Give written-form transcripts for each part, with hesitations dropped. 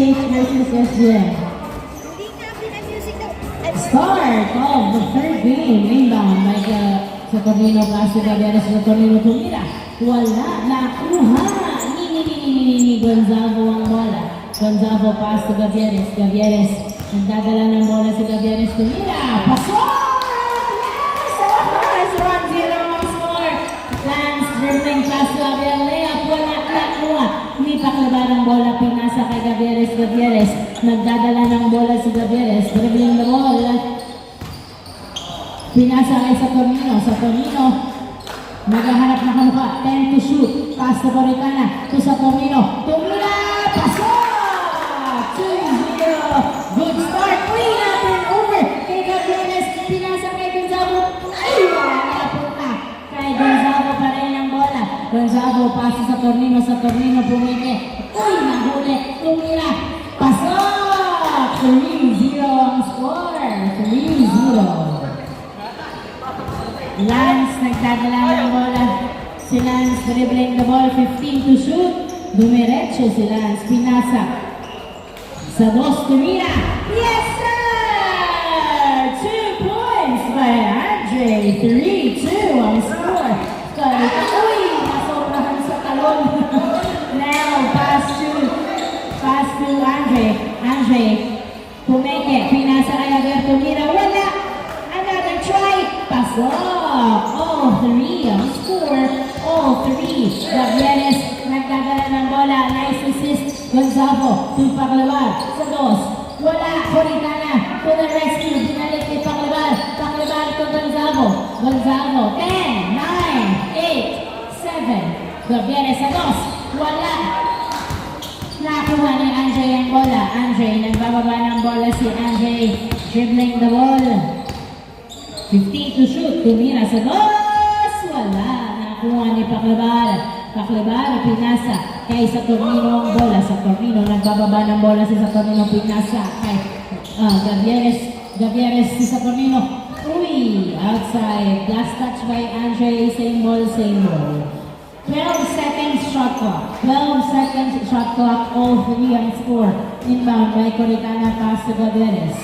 DLCH versus SGM. Start of the third game. Inbound by Saturnino Plastic Gavianes. Saturnino tumira. Wala. Nakuha. Ni Gonzago ang bola. Gonzago pass to Gavianes. Gavianes. Nagdadala ng bola si Gavianes tumira. Pasok! Yes! 1-0 ang score. Lance dribbling pass to Gavianes. Layup. Wala. Nakuha. Hindi pa klabar ang bola. Pinasa kay Gavianes. Gavianes. Nagdadala ng bola si Gavianes. Dribbling the ball. Pinasa kay Saturnino. Saturnino. Naghahanap na kamukha. 10 to shoot. Pass to Coritana. To Saturnino. Tumira. Pasok! 2-0. Good start. Clean up and over. Kay Gavianes. Pinasa kay Gonzago. Ay! Wala napunta. Kay Gonzago pa rin ang bola. Gonzago pass to Saturnino. Saturnino pumike. Uy! Nahuli. Tumira. Pasok! 3-0 ang score. 3-0. Lance nagdadala ng bola. Si Lance dribbling the ball. 15 to shoot. Dumiretso si Lance. Pinasa. Sa dos tumira. Yes sir! 2 points by Andre. 3-2 ang score. Uy! Nasobrahan sa talon. Now pass to Andre. Andre. Pumeke. Pinasa kay Alberto Mira. Wala. Another try. Pasok. All 3 ang score. All 3. Gavianes nagdadala ng bola. Nice assist. Gonzago. To Paclabar. Sa dos. Wala. Coritana. To the rescue. Binalik ni Paclabar. Paclabar to Gonzago. Gonzago. 10, 9, 8, 7. Gavianes sa dos. Wala. Nakuha ni Andre ang bola. Andre. Nagbababa ng bola si Andre. Dribbling the ball. 15 to shoot. Tumira sa dos. Wala. Nakuha ni Paclabar. Paclabar. Pinasa. Kay Saturnino ang bola. Saturnino. Nagbababa ng bola si Saturnino. Pinasa. Kay Gavianes. Gavianes si Saturnino. Uy. Outside. Last touch by Andre. Same ball. Same ball. 12 seconds shot clock. 12 seconds shot clock. All 3 ang score. Inbound by Coritana. Pass to Gavianes.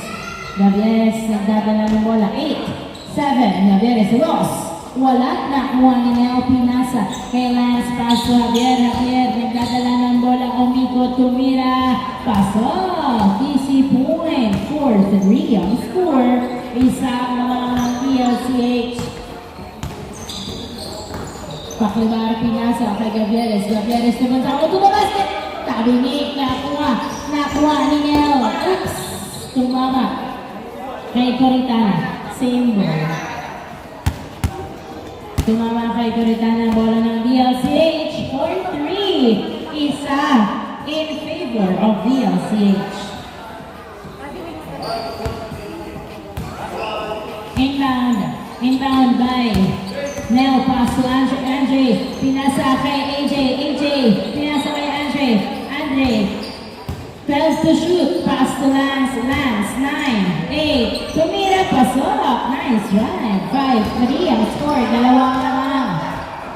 Gavianes. Nagdadala ng bola. 8, 7. Gavianes. Loss. Wala. Nakuha ni Neo. Pinasa. Kay Lance. Pass to Javier. Javier. Nagdadala ng bola. Umiko. Tumira. Pasok. Easy point. 4-3 ang score. Isang ng DLCH. Paclabar. Pinasa kay Gavianes. Gavianes naman sa to the basket. Tabinik. Nakuha. Nakuha ni Neo. Oops. Tumama. Kay Coritana. Same ball. Tumama kay Coritana. Bola ng DLCH. 4-3. Isa in favor of DLCH. Inbound. Inbound by Neo. Pass to Andre. Pinasa kay AJ. AJ. Pinasa kay Andre. Andre. 12 to shoot. Pass to Lance. Lance. 9, 8. Tumira. Pasok. Nice drive. 5-3 ang score. Dalawang lamang.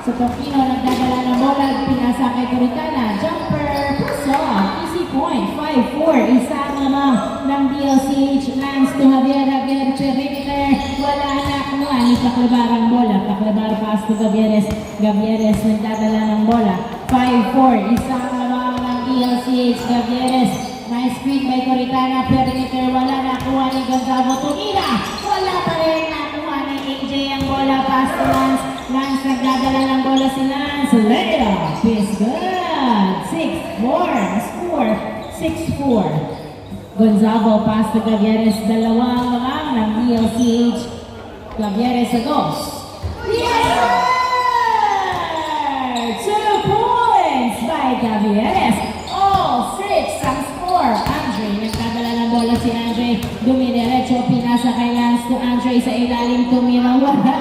Sa Tokino, nagdadala ng bola. Pinasa kay Coritana. Jumper. Pasok. Easy point. 5-4. Isang lamang ng DLCH. Lance to Javier. Javier. Perimeter. Wala na. Kumuha ni Paclabar ang bola. Paclabar pass to Gavieres. Gavieres nagdadala ng bola. 5-4. Isang lamang ng DLCH. Gavieres. Nice screen by Coritana. Perimeter. Wala na. Kuha ni Gonzago. Tumira. Wala pa rin. Nakuha ni AJ ang bola. Pass to Lance. Lance nagdadala ng bola si Lance. Layup is good. 6-4. Score. 6-4. Gonzago pass to Gavieres. Dalawang lamang ng DLCH. Gavieres sa dos. Yes, sir! 2 points by Gavieres. All 6 ang score. Andre, nagdadala ng bola si Andre. Dumidiretso, pinasa kay Lance to Andre sa ilalim. Tumira. Wala.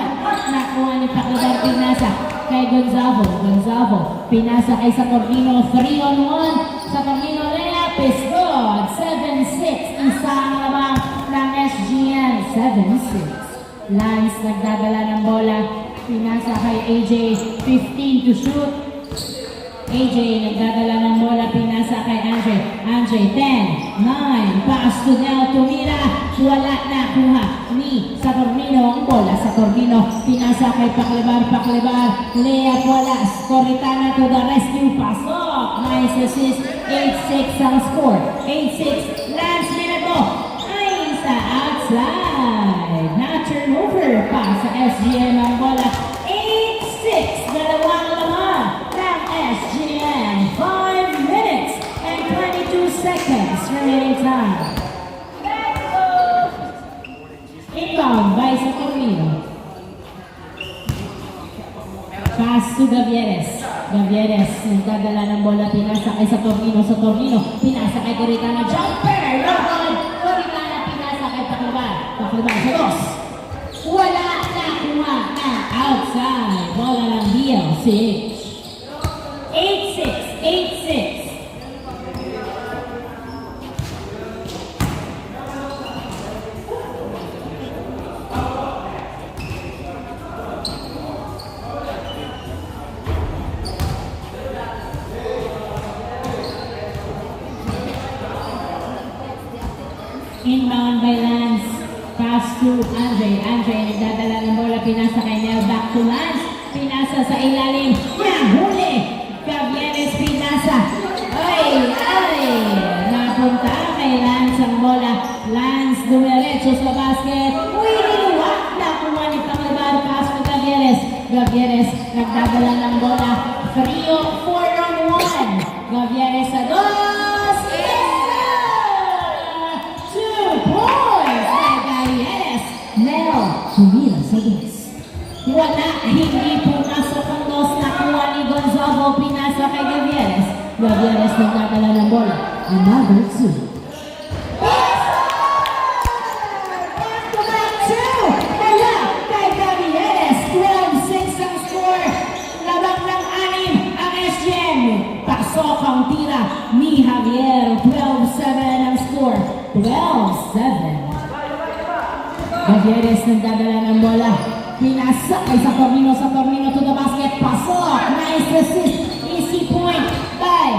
Nakuha ni Paclabar. Pinasa kay Gonzago. Gonzago. Pinasa kay Saturnino. 3-on-1. Saturnino layup is good. 7-6. Isang lamang ng SGM. 7-6. Lance nagdadala ng bola. Pinasa kay AJ. 15 to shoot. AJ nagdadala ng bola, pinasa kay Andre. Andre, 10, 9, pass to Nel Tumira. Wala na, kuha ni Saturnino ang bola. Saturnino, pinasa kay Paclebar. Paclebar, layup, wala. Coritana to the rescue, pasok. Nice assist, 8-6 ang score. 8-6, Lance Minato. Ay, sa outside. Na turnover pa sa SGM ang bola. 8-6, dalawang laman ng SGM. 5 minutes and 22 seconds remaining time. Inbound by Saturnino. Pass to Gavieres. Gavieres, nagdadala ng bola, pinasa kay Saturnino. Saturnino, pinasa kay Coritana. Jumper! Robon! Coritana, pinasa kay Paclebar. Paclebar sa dos. Wala na, kuha na outside. Bola ng DLC. 8-6, 8-6. Inbound by Lance. Pass to Andre. Andre nagdadala ng bola. Pinasa kay Nel. Back to Lance. Pinasa sa ilalim. Nahuli. Gavieres pinasa. Ay! Napunta kay Lance ang bola. Lance dumiretso sa basket. Uy! Niluwa. Nakuha ni Paclebar. Pass to Gavieres. Gavieres nagdadala ng bola. Frio 4-on-1. Gavieres sa dos. Nel Tumira sa dos. Wala, hindi pumasok ang dos. Nakuha ni Gonzago, pinasa kay Gavieres. Gavieres nagdadala ng bola. Another 2. Back to back 2. Wala kay Gavieres. 12-6 ang score. Labang ng 6 ang SGM. Pasok ang tira ni Javier. 12-7 ang score. 12-7. Gavieres nagdadala ng bola. Pinasa kay Saturnino. Saturnino to the basket. Pasok. Nice assist. Easy point by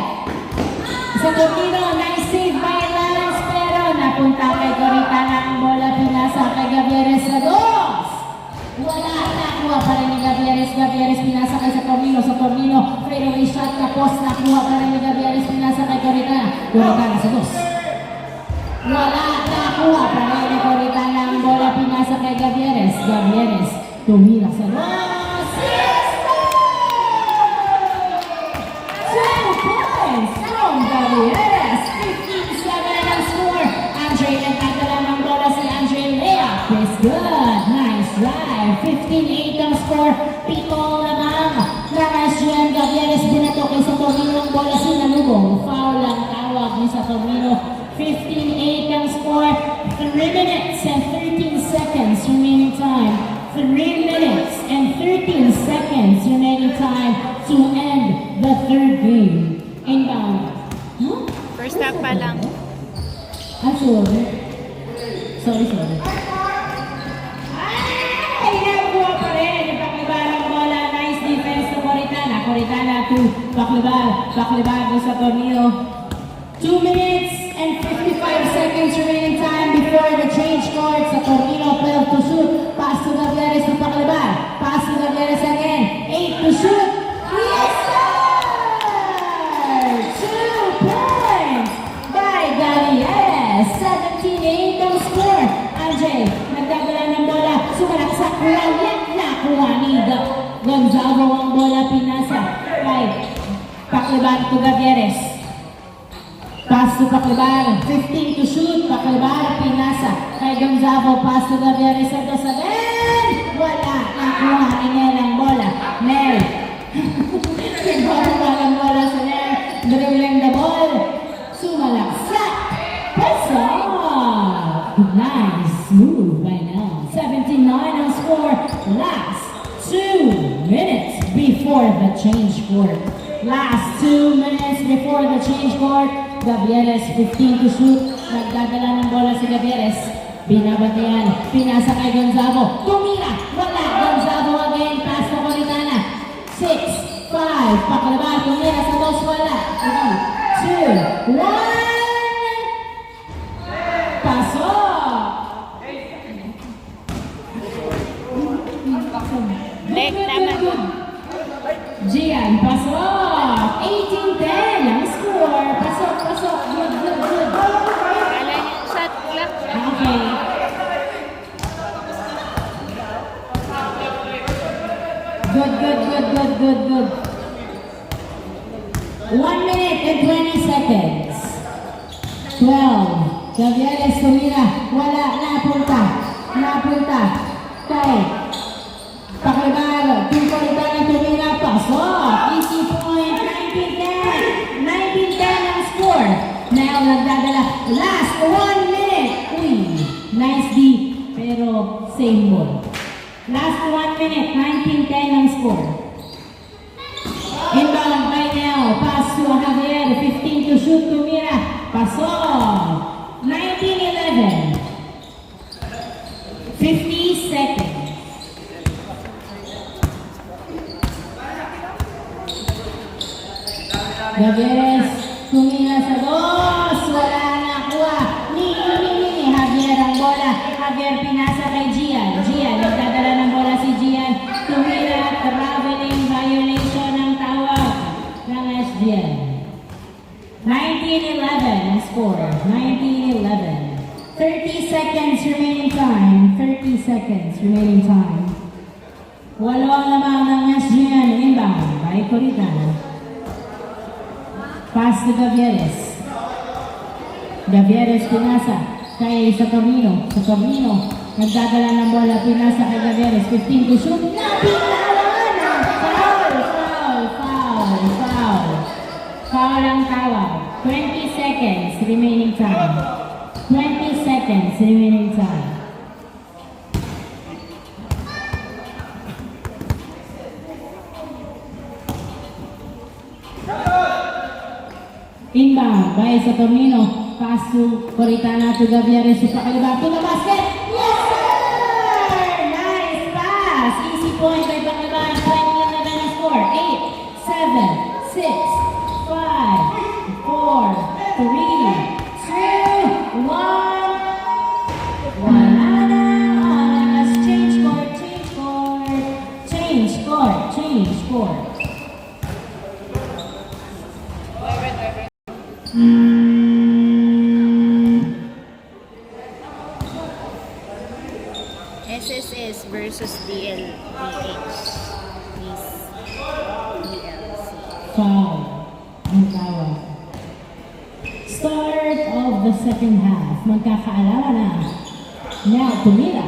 Saturnino. Nice save by Lance. Pero napunta kay Coritana ang bola. Pinasa kay Gavieres sa dos. Wala. Nakuha pa rin ni Gavieres. Gavieres pinasa kay Saturnino. Saturnino. Fadeaway shot na post. Nakuha pa rin ni Gavieres. Pinasa kay Coritana. Coritana sa dos. Wala. Nakuha pa rin ni Coritana ang bola. Pinasa kay Gavieres. Gavieres tumira sa dos. 2 points from Gavieres. 15-7 ang score. Andre nagdadala ng bola. Si Andre layup is good. Nice drive. 15-8 ang score. Pitong lamang ng SGM. Gavieres binato kay Saturnino ang bola. Sinalubong. Foul ang tawag ni Saturnino. 15-8 ang score. 3 minutes and 13 seconds remaining time. 3 minutes and 13 seconds remaining time to end the third game. Inbound. Huh? First half pa lang. Sorry. Sorry. Ay! Nakuha pa rin. Paclebar ang bola. Nice defense to Coritana. Coritana to Paclebar. Paclebar to Saturnino. 2 minutes and 55 seconds remaining time before the change court. Saturnino 12 to shoot. Pass to Gavieres to Paclebar. Pass to Gavieres again. 8 to shoot. Yes, sir! 2 points by Gavieres. 17-8 ang score. Andre, nagdadala ng bola. Sumalaksak. Wala. Nakuha ni Gonzago ang bola. Pinasa kay Paclebar to Gavieres. Pass to Paclebar, 15 to shoot. Paclebar, pinasa kay Gonzago. Pass to Gavieres sa dos again. Wala. Nakuha ni Nel ang bola. Nel. Nagbawa ang bola sa Nel. Dribbling the ball. Sumalaksak. Pasok. Nice move by Nel. 17-9 ang score. Last 2 minutes before the change court. Last 2 minutes before the change court. Gavieres, 15 to shoot. Nagdadala ng bola si Gavieres. Binabantayan. Pinasa kay Gonzago. Tumira. Wala. Gonzago again. Pass to Coritana. 6, 5, Pakalaba, tumira sa dos, wala. 3, 2, 1. Pasok! Leg naman. Gian, pasok! 18-10 ang score. Pasok, pasok. Good, good, good. Kala niya shot clock. Okay. Good, good, good, good, good, good. 1 minute and 20 seconds. 12. Gavieres tumira. Wala. Napunta. Napunta. Kay. Pakalbar. Tumportana tumira. Pasok. Easy point. 19-10. 19-10 ang score. Now nagdadala. Last 1 minute. Uy. Nice D. Pero same ball. Last 1 minute. 19-10 ang score. Inbound by Nel. Pass to Javier. 15 to shoot. Tumira. Pasok. 19-11. 50 seconds. Gavieres. Tumira sa dos. Wala nakuha. Ni Javier ang bola. Javier pinasa kay Gian. Gian. Nagdadala ng bola si Gian. Tumira. Traveling violation ng tawag ng SGN. 19-11 ang score. 19-11. 30 seconds remaining time. 30 seconds remaining time. Walo ang lamang ng SGN. Inbound by Coritana. Pass to Gavieres. Gavieres pinasa kay Saturnino. Saturnino nagdadala ng bola. Pinasa kay Gavieres. 15 to shoot. Napilawan! Foul! Foul! Foul! Foul! Foul ang tawag. 20 seconds remaining time. 20 seconds remaining time. Inbound by Saturnino. Pass to Coritana to Gavieres. Pakalaba to the basket. Yes, sir! Nice pass. Easy point by Pakalaba. 20-11 ang score. 8, 7, 6, 5, 4, 3, 2, 1. Wala na. Let's change court. Change court. Change court. Change court. SSS versus DLPH. Miss DLC. Foul ang tawag. Start of the second half. Magkakaalaman na. Now, tumira.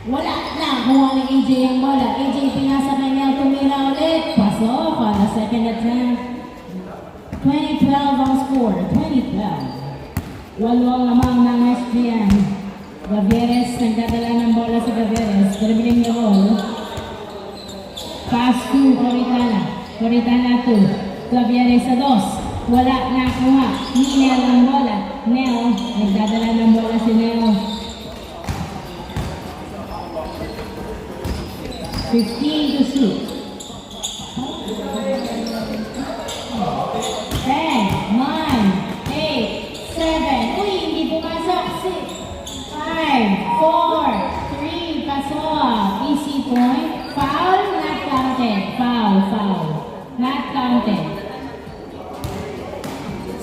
Wala na. Kuha ni AJ ang bola. AJ pinasa kay Nel. Tumira ulit. Pasok on the second attempt. 20-12 ang score. 20-12. Walo ang lamang ng SGN. Gavieres, nagdadala ng bola sa Gavieres. Dribbling the ball. Pass to Coritana. Coritana to Gavieres sa dos. Wala nakuha. Ni Nel ang bola. Nel, nagdadala ng bola si Nel. 15 to shoot. 10, 9, 8, 7. Uy, hindi pumasok. 6, 5, 4, 3, pasok. Easy point. Foul, not counted. Foul, foul. Not counted.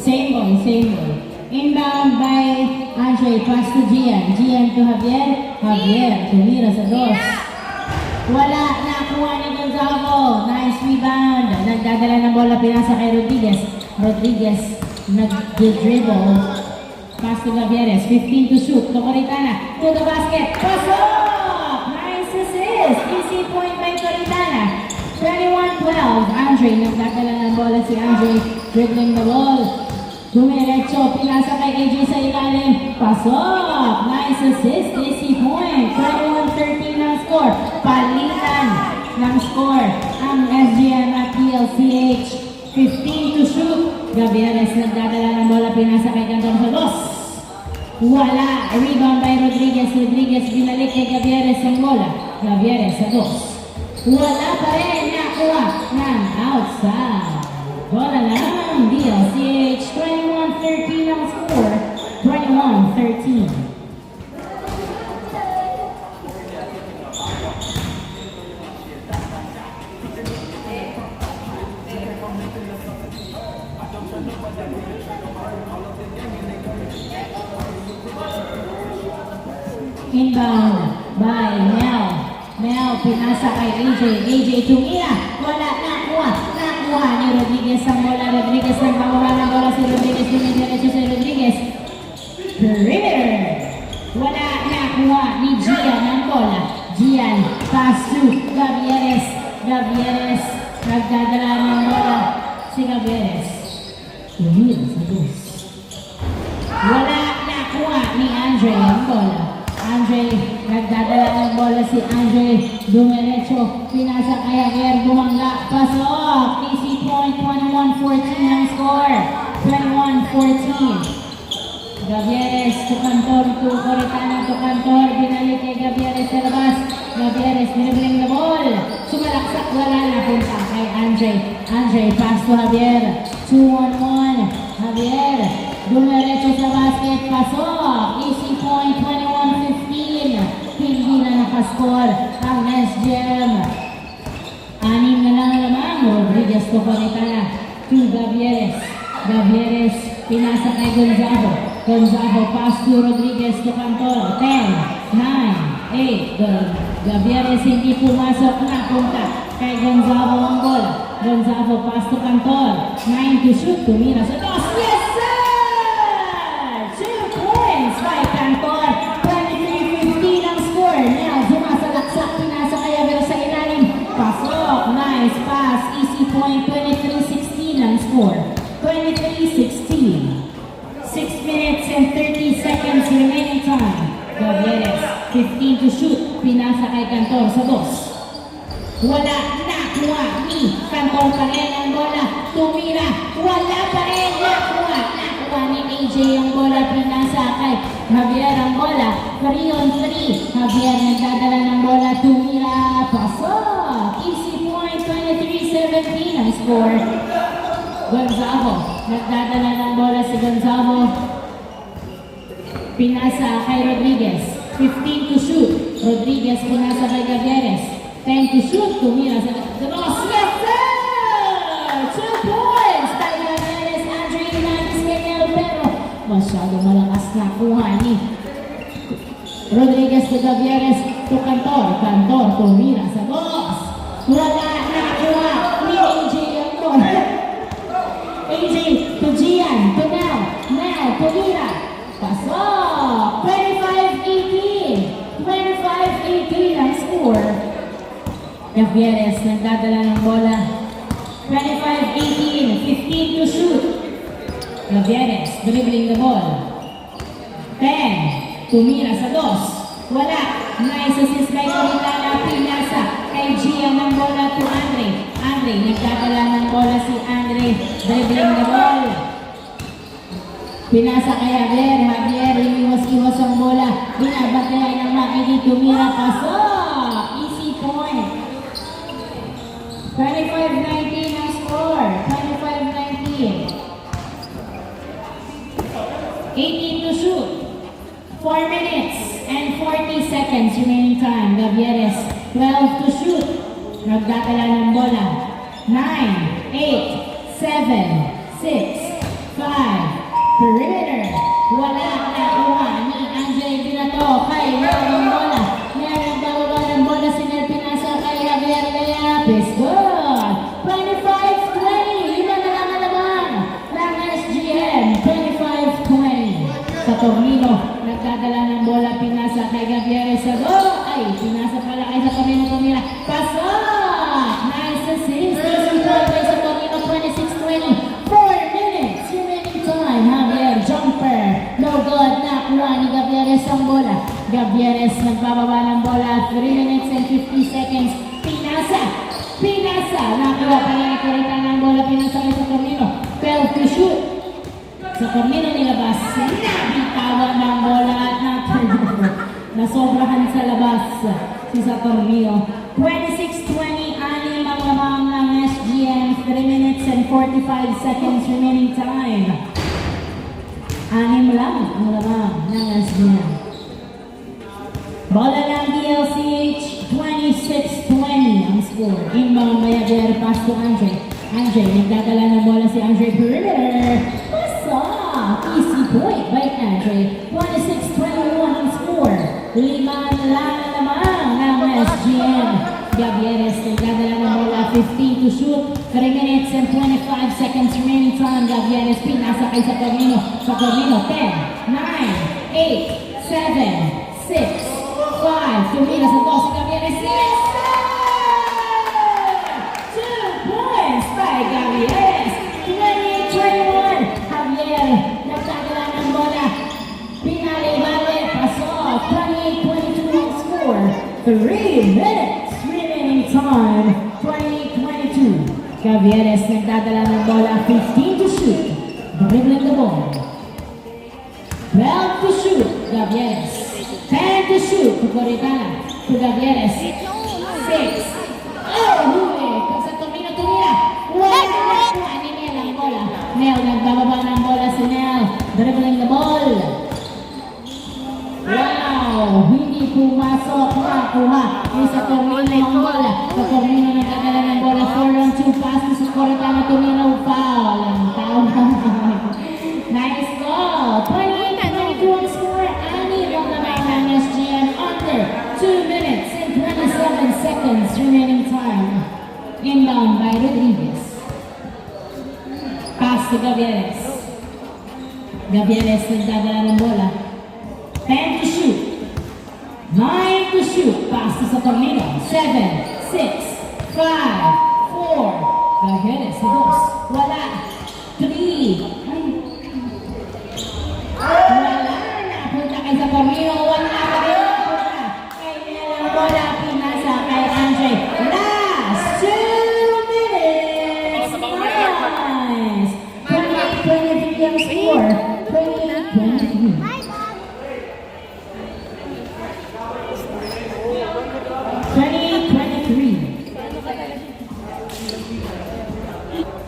Same ball, same ball. Inbound by Andre. Pass to Gian. Gian to Javier. Javier, tumira sa dos. Wala, nakuha ni Gonzago. Nice rebound. Nagdadala ng bola, pinasa kay Rodriguez. Rodriguez, nag-dribble. Pass to Gavieres, 15 to shoot. To Coritana, to the basket. Pasok! Nice assist. Easy point by Coritana. 21-12. Andre, nagdadala ng bola si Andre. Dribbling the ball. Dumiretso, pinasa kay AJ sa ilalim. Pasok! Nice assist. Easy point. 21-13 ang score. Palitan ng score ang SGN at PLCH. 15 to shoot. Gavieres nagdadala ng bola, pinasa kay Gandon sa dos. Wala. Rebound by Rodriguez. Rodriguez binalik kay Gavieres ang bola. Gavieres sa dos. Wala pa rin. nakuha ng outside. Bola lang, DLCH, 21-13 ang score, 21-13. Inbound by Mel. Mel, pinasa kay AJ. AJ tumira. Wala, nakuha ni Rodriguez ang bola. Rodriguez nagbabawa ng bola si Rodriguez. Dumidiretso si Rodriguez. Perimeter. Wala, nakuha ni Gian ang bola. Gian, pass to Gavieres. Gavieres, nagdadala ng bola si Gavieres. Tumira sa bus. Wala, nakuha ni Andre ang bola. Andre, nagdadala ng bola si Andre, dumiretso, pinasa kay Javier, bumangga, pasok, easy point, 21-14 ang score, 21-14. Gavieres, to Cantor, to Coritana, to Cantor, binalik kay Gavieres sa labas, Gavieres, dribbling the ball, sumalaksak, wala na punta kay Andre, Andre, pass to Javier, 2-on-1, Javier, dumiretso sa basket, pasok, easy point, 21-15. Hindi na nakascore ang SGM. 6 na lang lamang. Rodriguez to Coritana to Gavieres. Gavieres, pinasa kay Gonzago. Gonzago, pass to Rodriguez to Cantor. 10, 9, 8. Gavieres hindi pumasok na punta kay Gonzago ang bola. Gonzago, pass to Cantor. 9 to shoot. Tumira sa dos. Yes, sir! 2 points by Cantor. 23-15 ang score. Now, sumasalaksak. Pinasa kay Javier sa ilalim. Pasok. Nice pass. Easy point. 23-16 ang score. 23-16. 6 minutes and 30 seconds remaining time. Gavieres, 15 to shoot. Pinasa kay Cantor sa dos. Wala, nakuha ni Cantor pa rin ang bola. Tumira, wala pa rin, nakuha ni AJ ang bola. Pinasa kay Javier ang bola. 3-on-3. Javier nagdadala ng bola. Tumira, pasok. Easy point, 23-17 ang score. Gonzago, nagdadala ng bola si Gonzago. Pinasa kay Rodriguez. 15 to shoot. Rodriguez pinasa kay Gavieres. 10 to shoot. Tumira sa dos. Yes, sir! 2 points by Gavieres. Andre Hernandez Kenel, pero masyado malakas na kuha ni Rodriguez to Gavieres to Cantor. Cantor tumira sa dos. Wala na kuha ni AJ ang bola. AJ to Gian, to Now to Lira. Pasok! 25-18. 25-18 ang score. Gavieres nagdadala ng bola. 25-18. 15 to shoot. Gavieres dribbling the ball. 10. Tumira sa dos. Wala. Nice assist by Coritana. Pinasa kay Gian ng bola to Andre. Andre, nagdadala ng bola si Andre. Dribbling the ball. Pinasa kay Javier. Javier, iniwas-iwas ang bola. Binabatay ng makinig. Tumira, pasok. Easy point. 25-19 ang score. 25-19. 18 to shoot. 4 minutes and 40 seconds remaining time. Gavieres, 12 to shoot. Nagdadala ng bola. 9, 8, 7, 6, 5. Perimeter. Wala na kuha ni Andre Binato. Kay Meron bola. Meron bababa ng bola si Nel Pinasa kay Javier Layapis. Good. 25-20. Lima na lang alaman ng SGM. 25-20. Sa Tornino, nagdadala ng bola. Pinasa kay Javier sa go. Ay, pinasa pala kay sa Tornino. Tumira. Pasok. Nice assist. Easy point by sa Tornino. 26-20. 4 minutes remaining time. Javier, jumper. No good. Nakuha ni Gavieres ang bola. Gavieres nagbababa ng bola. 3 minutes and 50 seconds. Pinasa. Nakuha pa rin ni Coritana ang bola. Pinasa kay sa Tornino. 12 to shoot. Sa Tornino nilabas. Nabitawan ng bola at na-turnover. Nasobrahan sa labas si sa Tornino. 26-20. 6 ang lamang na 3 minutes and 45 seconds remaining time. 6 lang ang lamang ng SGM. Bola ng DLCH, 26-20 ang score. Inbound by Javier, pass to Andre. Andre, nagdadala ng bola si Andre perimeter. Pasok! Easy point by Andre. 26-21 ang score. 5 lang naman ng SGM. Gavieres, nagdadala ng bola, 15 to shoot. 3 minutes and 25 seconds remaining time. Gavieres, pinasa kay sa Cormino. Sa Cormino, 10, 9, 8, 7, 6, 5, tumira sa 12 si Gavieres. Yes, sir! 2 points by Gavieres. 28-21. Javier, nagdadala ng bola. Pinali-bali, pasok. 28-22 ang score. 3 minutes remaining time. 28-22. Gavieres, nagdadala ng bola. 15 to shoot. Dribbling the ball. 12 to shoot. Gavieres. 10 to shoot. Kukoritana. To Gavieres. 6. Oh, huli. Sa Tomino, tumira. Wala na ni Nel ang bola. Nel, nagbababa ng bola si Nel. Dribbling the ball. Wow! Hindi pumasok. Nakuha. Yung sa Tomino ang bola. Sa Tomino, nagdadala ng bola. 4-on-2 pass to sa Kukoritana. Tomino, foul. Ang tawag. Nice goal. 28-22 ang score. Ani lang naman ng SGM under 2 minutes and 27 seconds remaining time. Inbound by Rodriguez. Pass to Gavieres. Gavieres nagdadala ng bola. 10 to shoot. 9 to shoot. Pass to Saturnino. 7, 6, 5, 4. Gavieres, 2. Wala. 3. Wala na. Punta kay Saturnino. Wala pa rin. Punta kay Nel. Bola. Pinasa kay Andre. Last 2 minutes. Nice. 28-23 ang score. 28-23.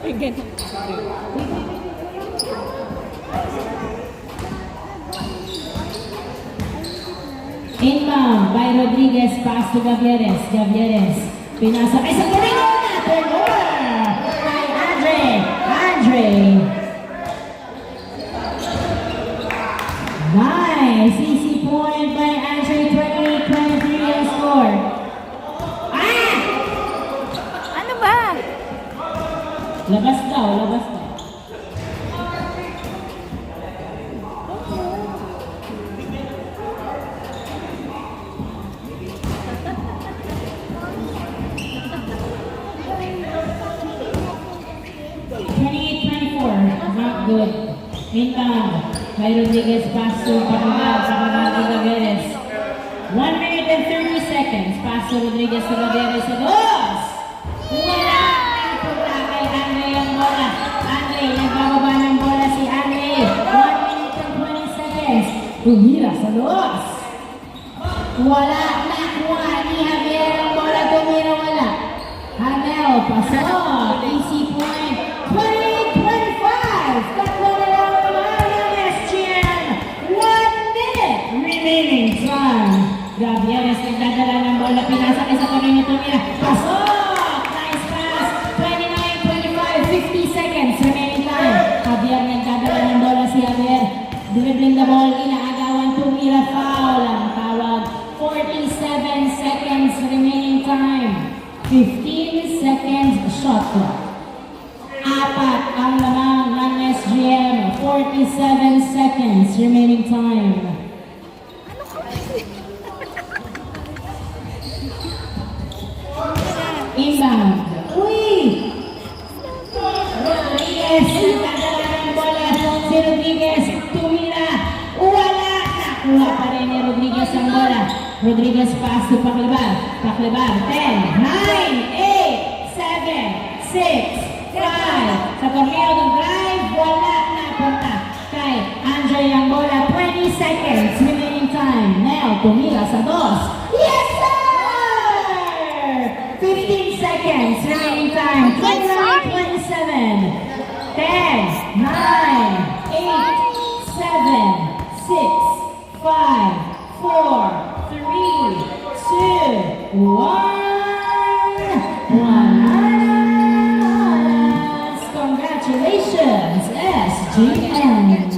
28-23. Inbound by Rodriguez, pass to Gavieres. Gavieres, pinasa kay sa Corino na. Turnover kay Andre. Andre. Nice. Easy point by Andre. 28-23 ang score. Ah! Ano ba? Labas daw, labas daw. Not good. Inbound by Rodriguez, pass to Gavieres. 1 minute and 30 seconds. Pass to Rodriguez to Gavieres. Dos! Wala! Punta kay Andre ang bola. Andre, nagbababa ng bola si Andre. 1 minute and 20 seconds. Tumira sa dos. Wala. Nakuha ni Javier ang bola. Tumira, wala. Hanel, pasok. Easy point. 28-25. Tatlo na lang naman ng SGM. 1 minute remaining time. Gavieres nagdadala ng bola. Pinasa kay sa Corino. Tumira. Pasok! Nice pass. 29-25. 50 seconds remaining time. Javier nagdadala ng bola si Javier. Dribbling the ball. Inaagawan. Tumira. Foul. Ang tawag. 47 seconds remaining time. 15 seconds shot clock. 4 ang lamang ng SGM. 47 seconds remaining time. Inbound. Uy! Rodriguez. Nagdadala ng bola. Si Rodriguez. Tumira. Wala. Nakuha pa rin ni Rodriguez ang bola. Rodriguez pass to Paclebar. Paclebar. 10, 9, 8, 7, 6, 5. Sa Cormino ng drive. Wala na. Punta kay Andre ang bola. 20 seconds remaining time. Nel tumira sa dos. Yes, sir! 15 seconds remaining time. 29-25. 10, 9, 8, 7, 6, 5, 4, 3, 2, 1. Congratulations, SGN!